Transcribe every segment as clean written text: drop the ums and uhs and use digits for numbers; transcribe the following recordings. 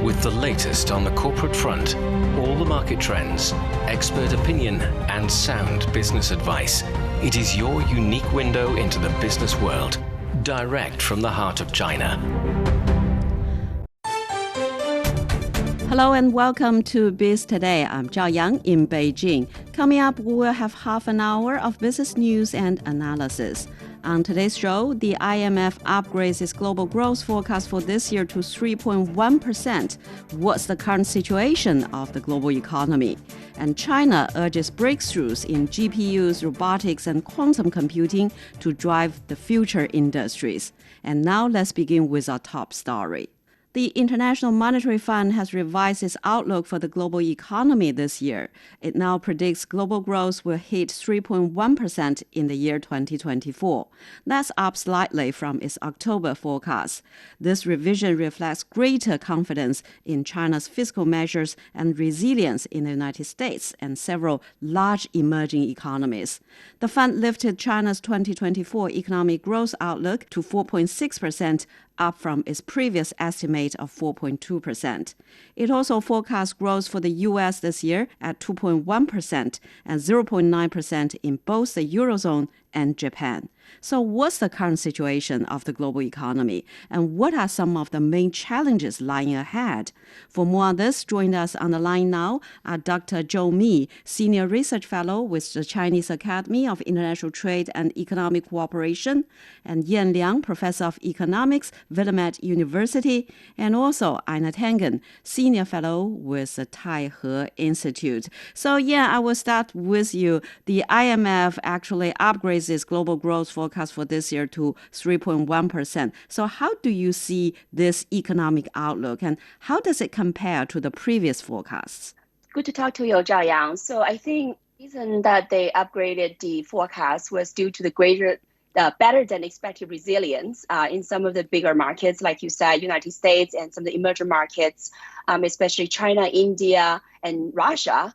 with the latest on the corporate front, all the market trends, expert opinion, and sound business advice. It is your unique window into the business world, direct from the heart of China. Hello and welcome to Biz Today. I'm Zhao Yang in Beijing. Coming up, we'll have half an hour of business news and analysis. On today's show, the IMF upgrades its global growth forecast for this year to 3.1%. What's the current situation of the global economy? And China urges breakthroughs in GPUs, robotics, and quantum computing to drive the future industries. And now let's begin with our top story. The International Monetary Fund has revised its outlook for the global economy this year. It now predicts global growth will hit 3.1% in the year 2024. That's up slightly from its October forecast. This revision reflects greater confidence in China's fiscal measures and resilience in the United States and several large emerging economies. The fund lifted China's 2024 economic growth outlook to 4.6%, up from its previous estimate of 4.2%. It also forecasts growth for the U.S. this year at 2.1% and 0.9% in both the Eurozone and Japan. So what's the current situation of the global economy, and what are some of the main challenges lying ahead? For more on this, join us on the line now are Dr. Zhou Mi, Senior Research Fellow with the Chinese Academy of International Trade and Economic Cooperation, and Yan Liang, Professor of Economics, Willamette University, and also Ina Tangen, Senior Fellow with the Taihe Institute. So I will start with you. The IMF actually upgrades its global growth forecast for this year to 3.1%. So how do you see this economic outlook, and how does it compare to the previous forecasts? Good to talk to you, Zhao Yang. So I think the reason that they upgraded the forecast was due to the better than expected resilience in some of the bigger markets, like you said, United States and some of the emerging markets, especially China, India, and Russia.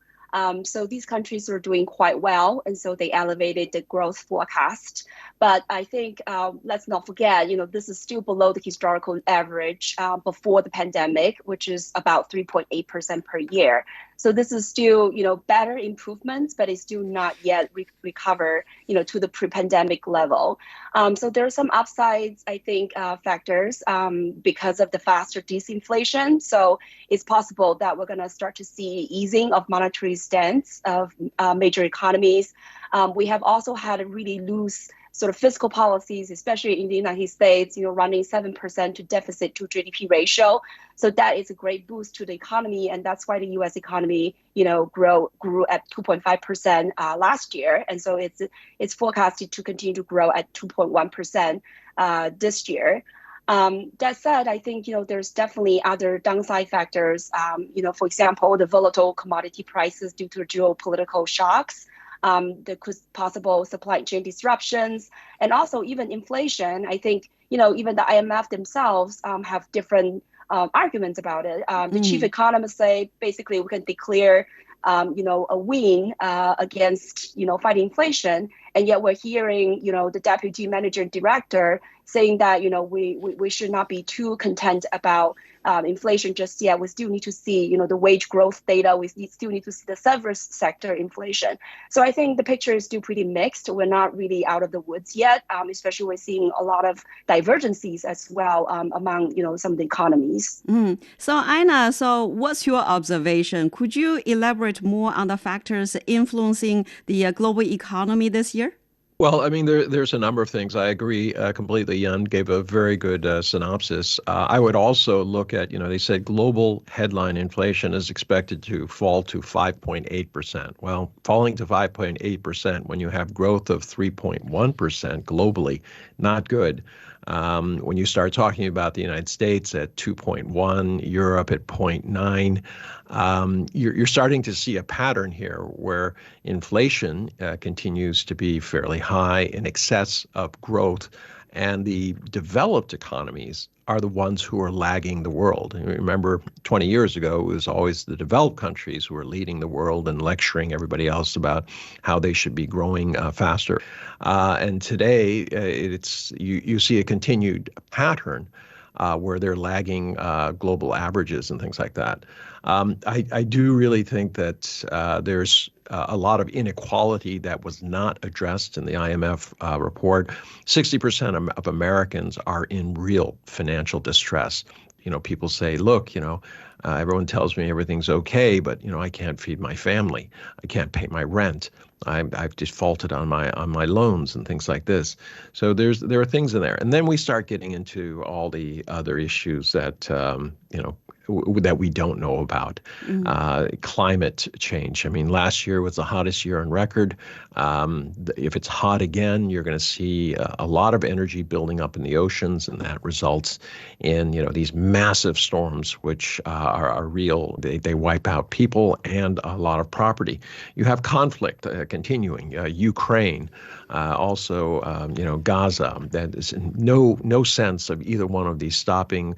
So these countries are doing quite well, and so they elevated the growth forecast. But I think let's not forget, this is still below the historical average before the pandemic, which is about 3.8% per year. So this is still, better improvements, but it's still not yet recover, to the pre-pandemic level. So there are some upsides, I think, factors because of the faster disinflation. So it's possible that we're going to start to see easing of monetary stance of major economies. We have also had a really loose sort of fiscal policies, especially in the United States, running 7% to deficit to GDP ratio. So that is a great boost to the economy. And that's why the U.S. economy, grew at 2.5% last year. And so it's forecasted to continue to grow at 2.1% this year. That said, I think, there's definitely other downside factors, for example, the volatile commodity prices due to geopolitical shocks. The possible supply chain disruptions, and also even inflation. I think, even the IMF themselves have different arguments about it. The chief economists say basically we can declare, a win against, fighting inflation. And yet we're hearing, the deputy manager director saying that, we should not be too content about inflation just yet. We still need to see, the wage growth data. We still need to see the service sector inflation. So I think the picture is still pretty mixed. We're not really out of the woods yet, especially we're seeing a lot of divergencies as well among, some of the economies. So Ina, what's your observation? Could you elaborate more on the factors influencing the global economy this year? Well, I mean, there's a number of things. I agree completely. Yan gave a very good synopsis. I would also look at, they said global headline inflation is expected to fall to 5.8%. Well, falling to 5.8% when you have growth of 3.1% globally, not good. When you start talking about the United States at 2.1, Europe at 0.9, you're starting to see a pattern here where inflation continues to be fairly high in excess of growth, and the developed economies are the ones who are lagging the world. And remember, 20 years ago, it was always the developed countries who were leading the world and lecturing everybody else about how they should be growing faster. And today, you see a continued pattern where they're lagging global averages and things like that. I do really think that there's a lot of inequality that was not addressed in the IMF report. 60% of Americans are in real financial distress. People say, look, everyone tells me everything's okay, but, I can't feed my family. I can't pay my rent. I've defaulted on my loans and things like this. So there are things in there. And then we start getting into all the other issues that, that we don't know about. Climate change. I mean, last year was the hottest year on record. If it's hot again, you're going to see a lot of energy building up in the oceans, and that results in, these massive storms, which are real. They wipe out people and a lot of property. You have conflict continuing. Ukraine, also, Gaza. There's no sense of either one of these stopping.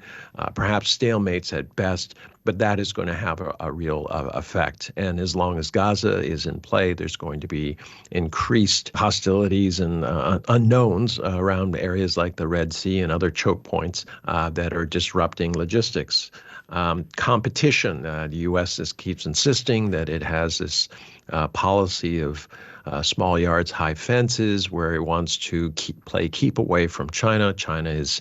Perhaps stalemates at best, but that is going to have a real effect. And as long as Gaza is in play, there's going to be increased hostilities and unknowns around areas like the Red Sea and other choke points that are disrupting logistics. Competition. The U.S. keeps insisting that it has this policy of small yards, high fences, where it wants to keep away from China. China is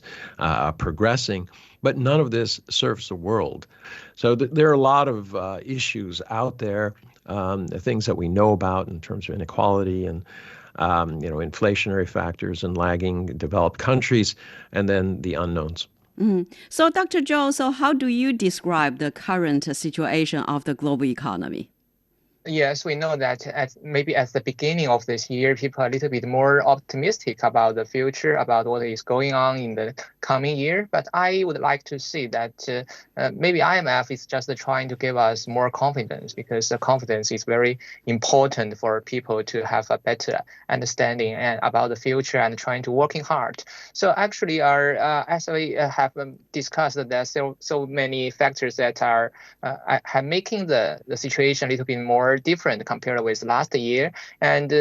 progressing. But none of this serves the world. So there are a lot of issues out there, things that we know about in terms of inequality and inflationary factors and lagging developed countries, and then the unknowns. So, Dr. Zhou, how do you describe the current situation of the global economy? Yes, we know that maybe at the beginning of this year, people are a little bit more optimistic about the future, about what is going on in the coming year. But I would like to see that maybe IMF is just trying to give us more confidence, because the confidence is very important for people to have a better understanding about the future and trying to working hard. So actually, as we have discussed, there's so many factors that are making the situation a little bit more different compared with last year. And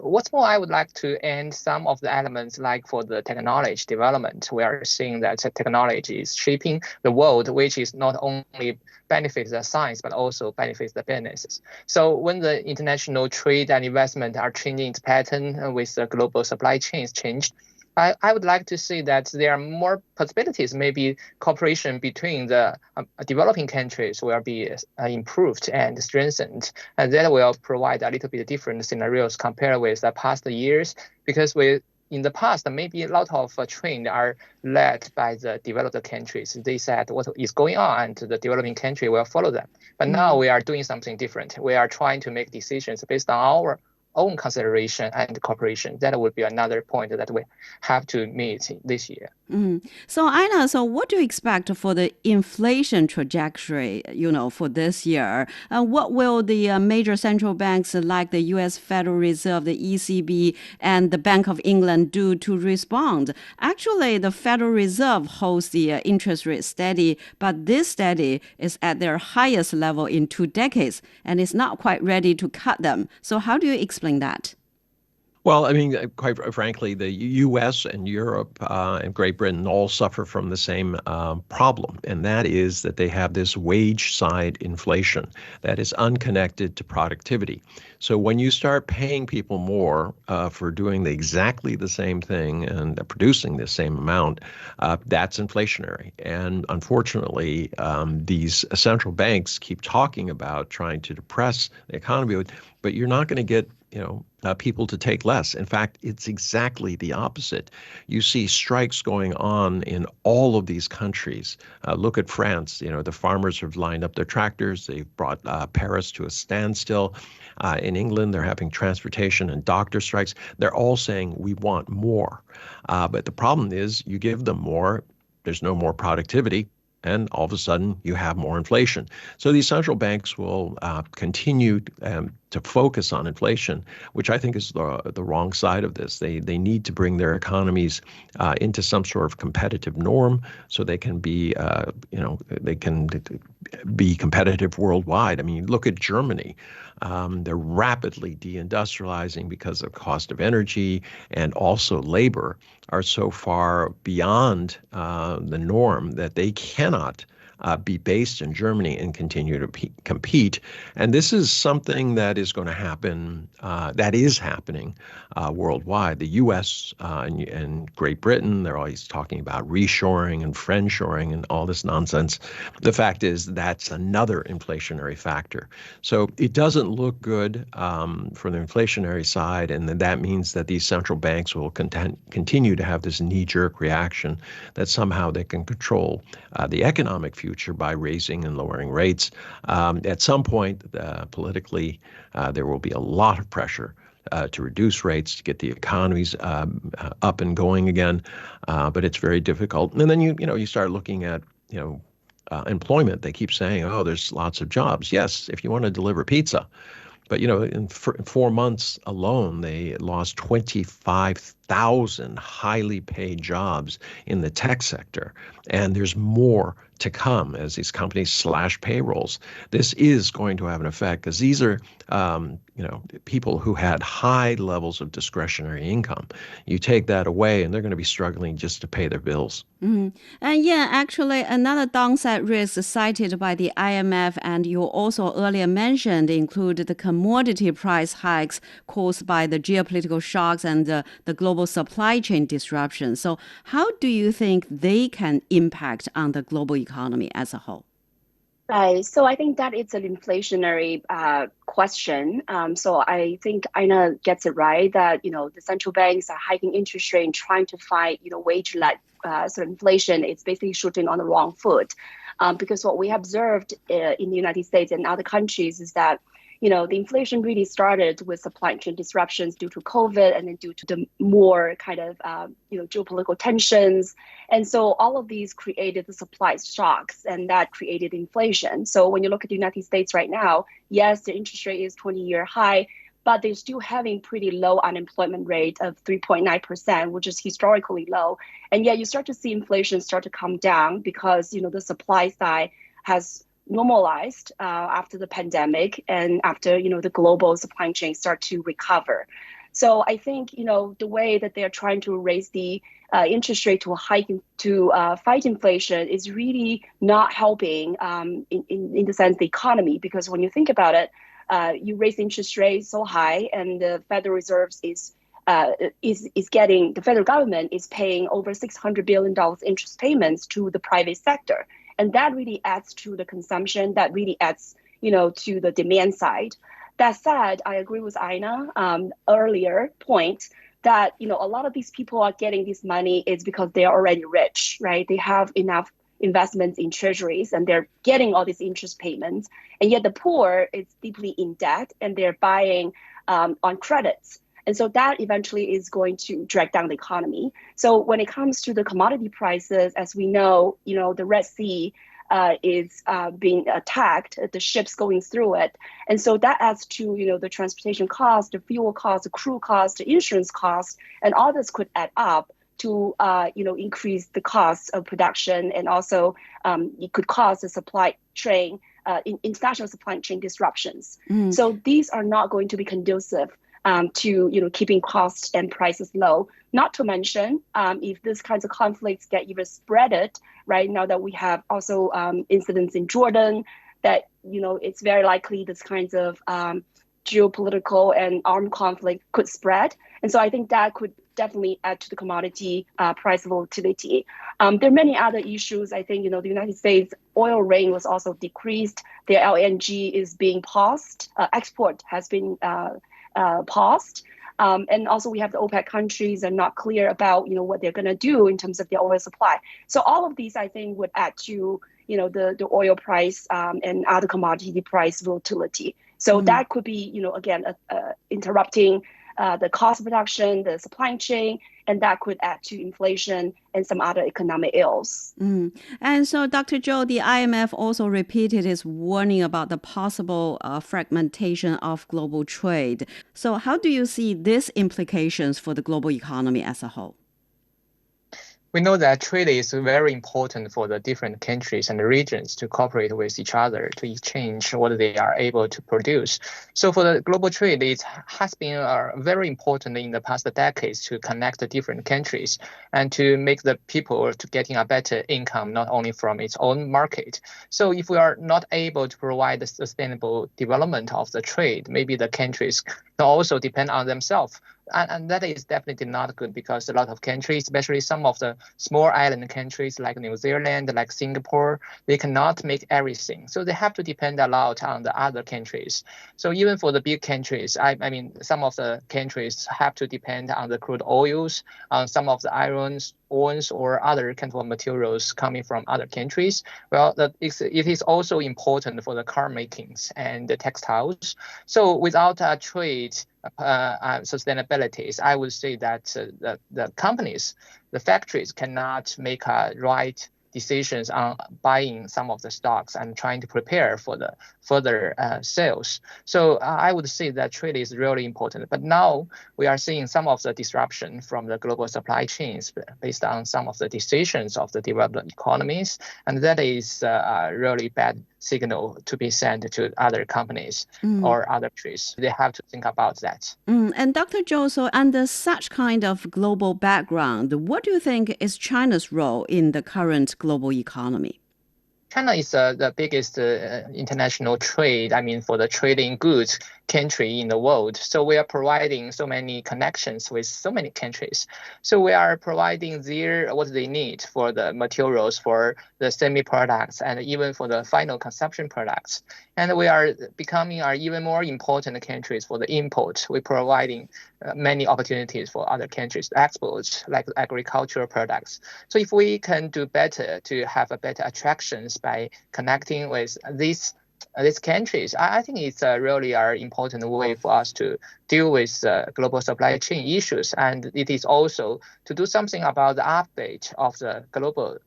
what's more, I would like to end some of the elements, like for the technology development. We are seeing that technology is shaping the world, which is not only benefits the science, but also benefits the businesses. So when the international trade and investment are changing its pattern with the global supply chains changed, I would like to see that there are more possibilities. Maybe cooperation between the developing countries will be improved and strengthened, and that will provide a little bit different scenarios compared with the past years. Because in the past, maybe a lot of trends are led by the developed countries. They said what is going on, and the developing country will follow them. But now we are doing something different. We are trying to make decisions based on our own consideration and cooperation. That would be another point that we have to meet this year. So Ina, what do you expect for the inflation trajectory, for this year? What will the major central banks like the U.S. Federal Reserve, the ECB, and the Bank of England do to respond? Actually, the Federal Reserve holds the interest rate steady, but this steady is at their highest level in 2 decades and is not quite ready to cut them. So how do you explain that? Well, I mean, quite frankly, the U.S. and Europe and Great Britain all suffer from the same problem, and that is that they have this wage side inflation that is unconnected to productivity. So when you start paying people more for doing exactly the same thing and producing the same amount, that's inflationary. And unfortunately, these central banks keep talking about trying to depress the economy, but you're not going to get people to take less. In fact, it's exactly the opposite. You see strikes going on in all of these countries. Look at France. The farmers have lined up their tractors. They've brought Paris to a standstill. In England, they're having transportation and doctor strikes. They're all saying, we want more. But the problem is you give them more, there's no more productivity, and all of a sudden you have more inflation. So these central banks will continue to focus on inflation, which I think is the wrong side of this. They need to bring their economies into some sort of competitive norm so they can be, they can be competitive worldwide. I mean, look at Germany. They're rapidly deindustrializing because of cost of energy, and also labor are so far beyond the norm that they cannot be based in Germany and continue to compete. And this is something that is going to happen, that is happening worldwide. The U.S. And Great Britain, they're always talking about reshoring and friendshoring and all this nonsense. The fact is that's another inflationary factor. So it doesn't look good for the inflationary side, and then that means that these central banks will continue to have this knee-jerk reaction that somehow they can control the economic future by raising and lowering rates. At some point, politically, there will be a lot of pressure to reduce rates, to get the economies up and going again, but it's very difficult. And then you start looking at employment. They keep saying, oh, there's lots of jobs. Yes, if you want to deliver pizza. But, in 4 months alone, they lost 25,000 highly paid jobs in the tech sector. And there's more to come as these companies slash payrolls. This is going to have an effect because these are, people who had high levels of discretionary income. You take that away and they're going to be struggling just to pay their bills. Mm-hmm. And actually, another downside risk cited by the IMF and you also earlier mentioned include the commodity price hikes caused by the geopolitical shocks and the global supply chain disruption. So how do you think they can impact on the global economy as a whole? Right. So I think that it's an inflationary question. So I think Ina gets it right that, the central banks are hiking interest rate and trying to fight, wage-led sort of inflation. It's basically shooting on the wrong foot. Because what we observed in the United States and other countries is that, the inflation really started with supply chain disruptions due to COVID and then due to the more kind of, geopolitical tensions. And so all of these created the supply shocks and that created inflation. So when you look at the United States right now, yes, the interest rate is 20-year high, but they're still having pretty low unemployment rate of 3.9%, which is historically low. And yet you start to see inflation start to come down because, the supply side has normalized after the pandemic and after, the global supply chain start to recover. So I think, the way that they're trying to raise the interest rate to a hike to fight inflation is really not helping in the sense the economy, because when you think about it, you raise interest rates so high and the Federal Reserve the federal government is paying over $600 billion interest payments to the private sector. And that really adds to the consumption, that really adds, to the demand side. That said, I agree with Ina earlier point that, a lot of these people are getting this money is because they are already rich, right? They have enough investments in treasuries and they're getting all these interest payments. And yet the poor is deeply in debt and they're buying on credits. And so that eventually is going to drag down the economy. So when it comes to the commodity prices, as we know, the Red Sea is being attacked, the ships going through it. And so that adds to, the transportation cost, the fuel cost, the crew cost, the insurance cost, and all this could add up to, increase the cost of production. And also it could cause the supply chain, international supply chain disruptions. Mm. So these are not going to be conducive to keeping costs and prices low. Not to mention, if these kinds of conflicts get even spreaded, right now that we have also incidents in Jordan, that it's very likely this kinds of geopolitical and armed conflict could spread. And so I think that could definitely add to the commodity price volatility. There are many other issues. I think the United States oil rain was also decreased. Their LNG is being paused. Export has been paused. And also we have the OPEC countries are not clear about, what they're going to do in terms of their oil supply. So all of these, I think, would add to, the oil price and other commodity price volatility. So that could be, again, interrupting the cost of production, the supply chain, and that could add to inflation and some other economic ills. Mm. And so, Dr. Zhou, the IMF also repeated its warning about the possible fragmentation of global trade. So how do you see these implications for the global economy as a whole? We know that trade is very important for the different countries and regions to cooperate with each other to exchange what they are able to produce. So for the global trade, it has been very important in the past decades to connect the different countries and to make the people to getting a better income, not only from its own market. So if we are not able to provide the sustainable development of the trade, maybe the countries can also depend on themselves. And that is definitely not good because a lot of countries, especially some of the small island countries like New Zealand, like Singapore, they cannot make everything. So they have to depend a lot on the other countries. So even for the big countries, I mean, some of the countries have to depend on the crude oils, on some of the irons, ores, or other kind of materials coming from other countries. Well, it is also important for the car makings and the textiles. So without trade, sustainability, I would say that the companies, the factories cannot make right decisions on buying some of the stocks and trying to prepare for the further sales. So I would say that trade is really important. But now we are seeing some of the disruption from the global supply chains based on some of the decisions of the developed economies. And that is a really bad signal to be sent to other companies or other countries. They have to think about that. And Dr. Zhou, so under such kind of global background, what do you think is China's role in the current global economy? China is the biggest international trade, for the trading goods country in the world. So we are providing so many connections with so many countries. So we are providing what they need for the materials, for the semi-products, and even for the final consumption products. And we are becoming even more important countries for the import. We're providing many opportunities for other countries to export, like agricultural products. So if we can do better to have a better attractions by connecting with these countries, I think it's really an important way for us to deal with global supply chain issues. And it is also to do something about the update of the global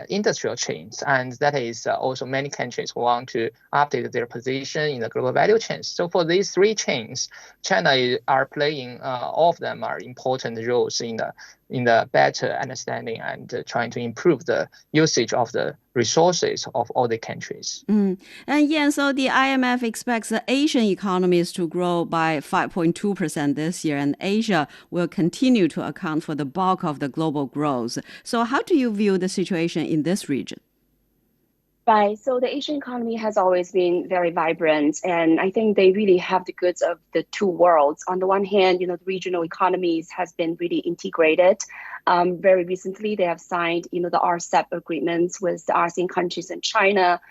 industrial chains. And that is also many countries who want to update their position in the global value chains. So for these three chains, China are playing, all of them are important roles in the better understanding and trying to improve the usage of the resources of all the countries. And yeah, so the IMF expects the Asian economies to grow by 5.2% this year, and Asia will continue to account for the bulk of the global growth. So how do you view the situation in this region? Right. So the Asian economy has always been very vibrant, and I think they really have the goods of the two worlds. On the one hand, the regional economies has been really integrated. Very recently, they have signed, the RCEP agreements with the ASEAN countries and China.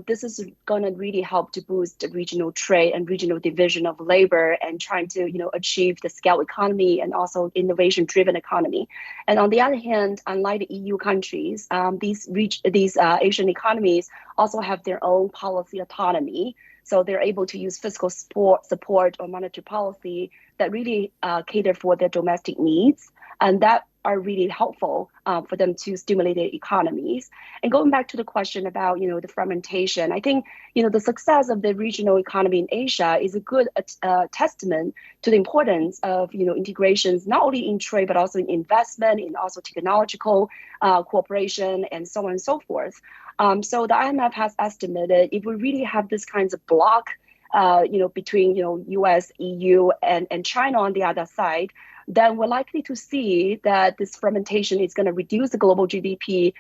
This is going to really help to boost the regional trade and regional division of labor and trying to, achieve the scale economy and also innovation-driven economy. And on the other hand, unlike the EU countries, these Asian economies also have their own policy autonomy. So they're able to use fiscal support or monetary policy that really cater for their domestic needs. And that are really helpful for them to stimulate their economies. And going back to the question about, the fragmentation, I think, the success of the regional economy in Asia is a good testament to the importance of, integrations, not only in trade, but also in investment, in also technological cooperation, and so on and so forth. So the IMF has estimated if we really have this kinds of block, between, US, EU, and China on the other side, then we're likely to see that this fragmentation is going to reduce the global GDP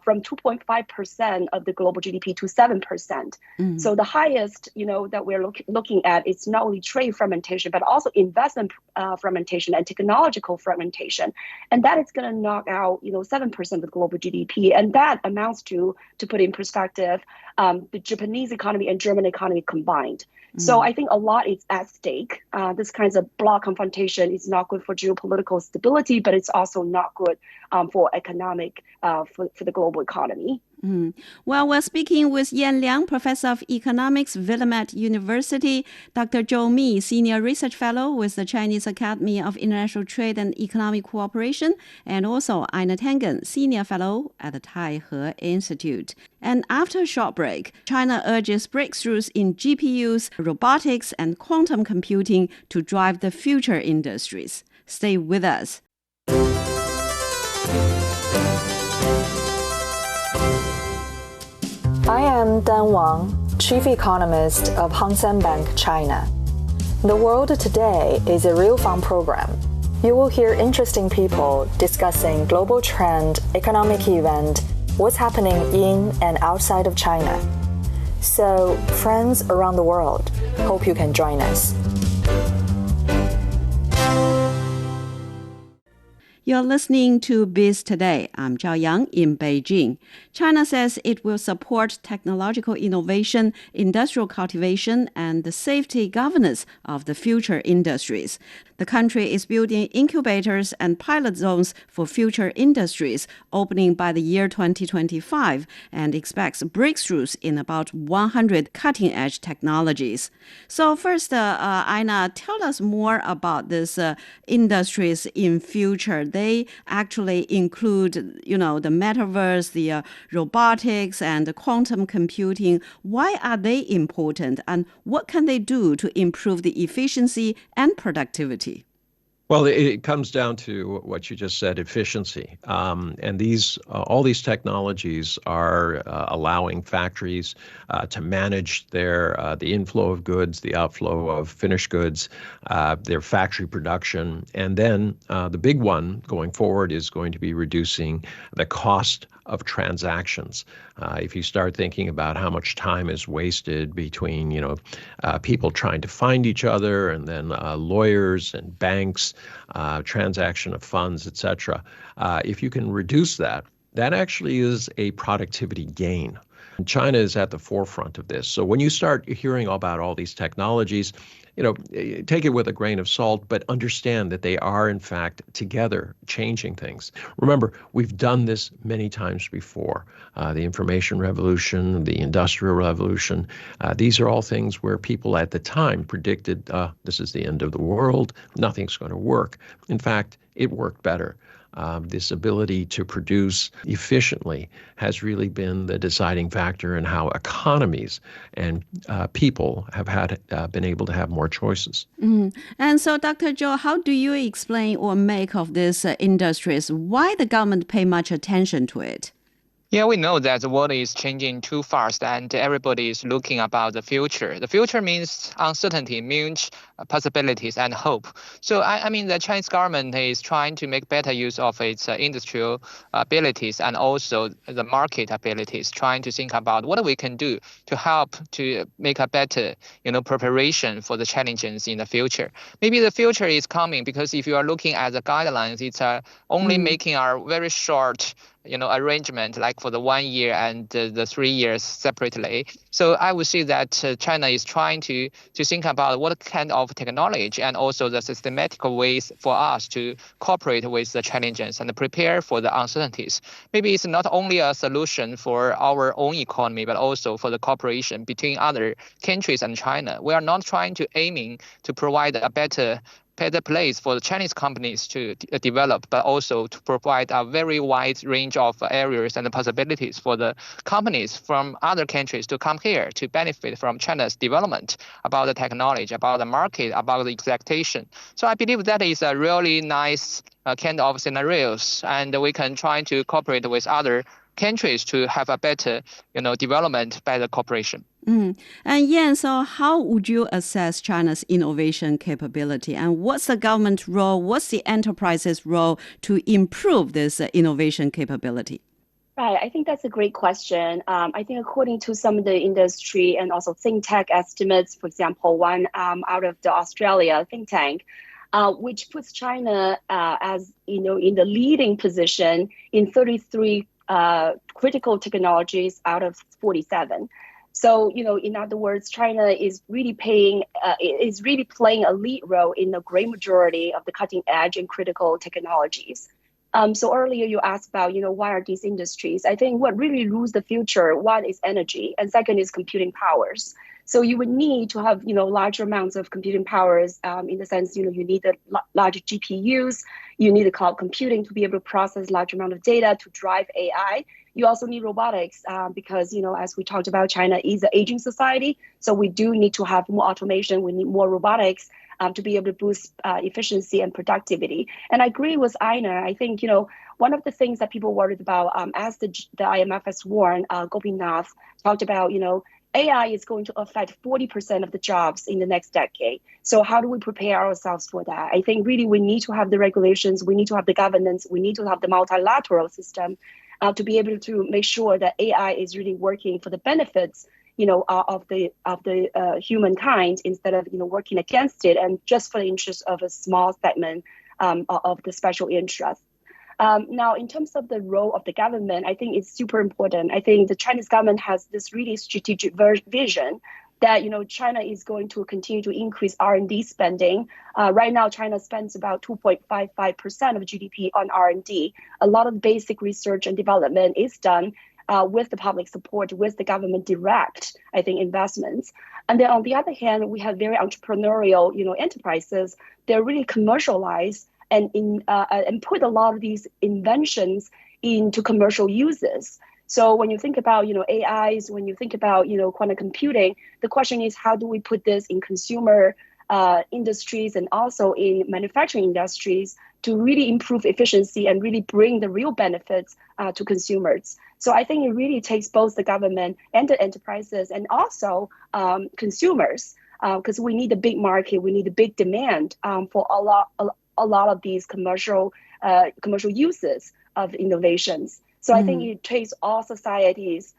from 2.5% of the global GDP to 7%. So the highest, that we're looking at is not only trade fragmentation, but also investment fragmentation and technological fragmentation. And that is going to knock out, 7% of the global GDP. And that amounts to put in perspective, the Japanese economy and German economy combined. So I think a lot is at stake. This kinds of bloc confrontation is not good for geopolitical stability, but it's also not good for economic, for the global economy. Well, we're speaking with Yan Liang, Professor of Economics, Willamette University, Dr. Zhou Mi, Senior Research Fellow with the Chinese Academy of International Trade and Economic Cooperation, and also Ina Tangen, Senior Fellow at the Taihe Institute. And after a short break, China urges breakthroughs in GPUs, robotics, and quantum computing to drive the future industries. Stay with us. I am Dan Wang, Chief Economist of Hang Seng Bank, China. The World Today is a real fun program. You will hear interesting people discussing global trend, economic event, what's happening in and outside of China. So, friends around the world, hope you can join us. You're listening to Biz Today. I'm Zhao Yang in Beijing. China says it will support technological innovation, industrial cultivation, and the safety governance of the future industries. The country is building incubators and pilot zones for future industries, opening by the year 2025, and expects breakthroughs in about 100 cutting-edge technologies. So first, Aina, tell us more about these industries in future. They actually include, the metaverse, the robotics, and the quantum computing. Why are they important, and what can they do to improve the efficiency and productivity? Well, it comes down to what you just said, efficiency. And all these technologies are allowing factories to manage the inflow of goods, the outflow of finished goods, their factory production. And then the big one going forward is going to be reducing the cost of transactions. If you start thinking about how much time is wasted between, people trying to find each other, and then lawyers and banks, transaction of funds, etc. If you can reduce that, that actually is a productivity gain. And China is at the forefront of this. So when you start hearing about all these technologies, take it with a grain of salt, but understand that they are, in fact, together changing things. Remember, we've done this many times before. The information revolution, the industrial revolution, these are all things where people at the time predicted this is the end of the world, nothing's going to work. In fact, it worked better. This ability to produce efficiently has really been the deciding factor in how economies and people have been able to have more choices. Mm. And so, Dr. Zhou, how do you explain or make of these industries? Why the government pay much attention to it? Yeah, we know that the world is changing too fast and everybody is looking about the future. The future means uncertainty, means possibilities and hope. So I mean, the Chinese government is trying to make better use of its industrial abilities and also the market abilities, trying to think about what we can do to help to make a better, preparation for the challenges in the future. Maybe the future is coming because if you are looking at the guidelines, it's only making our very short arrangement like for the 1 year and the 3 years separately. So I would say that China is trying to think about what kind of technology and also the systematic ways for us to cooperate with the challenges and prepare for the uncertainties. Maybe it's not only a solution for our own economy, but also for the cooperation between other countries and China. We are not trying to aiming to provide a better place for the Chinese companies to develop, but also to provide a very wide range of areas and possibilities for the companies from other countries to come here to benefit from China's development about the technology, about the market, about the expectation. So I believe that is a really nice kind of scenarios, and we can try to cooperate with other countries to have a better, development by the cooperation. Mm. And Yan, so how would you assess China's innovation capability, and what's the government role, what's the enterprise's role to improve this innovation capability? Right, I think that's a great question. I think according to some of the industry and also think tank estimates, for example, one out of the Australia think tank, which puts China as in the leading position in 33 critical technologies out of 47. So, in other words, China is really playing a lead role in the great majority of the cutting edge and critical technologies. So earlier you asked about, why are these industries? I think what really rules the future, one is energy, and second is computing powers. So you would need to have, larger amounts of computing powers in the sense, you need the larger GPUs, you need the cloud computing to be able to process large amount of data to drive AI. You also need robotics because, as we talked about, China is an aging society. So we do need to have more automation. We need more robotics to be able to boost efficiency and productivity. And I agree with Aina. I think, one of the things that people worried about, as the IMF has warned, Gopinath talked about, AI is going to affect 40% of the jobs in the next decade. So how do we prepare ourselves for that? I think really we need to have the regulations, we need to have the governance, we need to have the multilateral system to be able to make sure that AI is really working for the benefits, of the humankind instead of working against it and just for the interest of a small segment of the special interest. Now, in terms of the role of the government, I think it's super important. I think the Chinese government has this really strategic vision that China is going to continue to increase R&D spending. Right now, China spends about 2.55% of GDP on R&D. A lot of basic research and development is done with the public support, with the government direct, I think, investments. And then on the other hand, we have very entrepreneurial, enterprises. They're really commercialized and put a lot of these inventions into commercial uses. So when you think about, AIs, when you think about, quantum computing, the question is how do we put this in consumer industries and also in manufacturing industries to really improve efficiency and really bring the real benefits to consumers. So I think it really takes both the government and the enterprises and also consumers, because we need a big market, we need a big demand for a lot of these commercial uses of innovations. So I think it takes all societies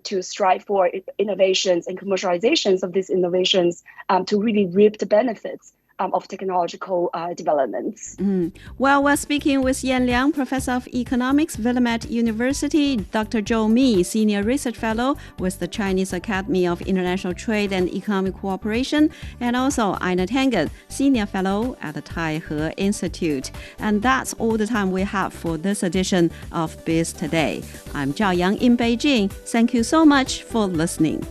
to strive for innovations and commercializations of these innovations to really reap the benefits of technological developments. Well, we're speaking with Yan Liang, Professor of Economics, Willamette University, Dr. Zhou Mi, Senior Research Fellow with the Chinese Academy of International Trade and Economic Cooperation, and also Ina Tangen, Senior Fellow at the Taihe Institute. And that's all the time we have for this edition of Biz Today. I'm Zhao Yang in Beijing. Thank you so much for listening.